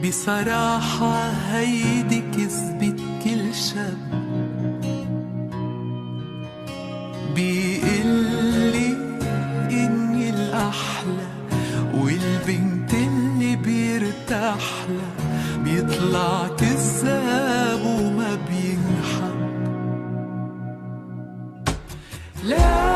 بصراحة هيدي كذبت كل شاب بيقلي إني الأحلى، والبنت اللي بيرتاحلها بيطلع كذاب وما بينحب. لا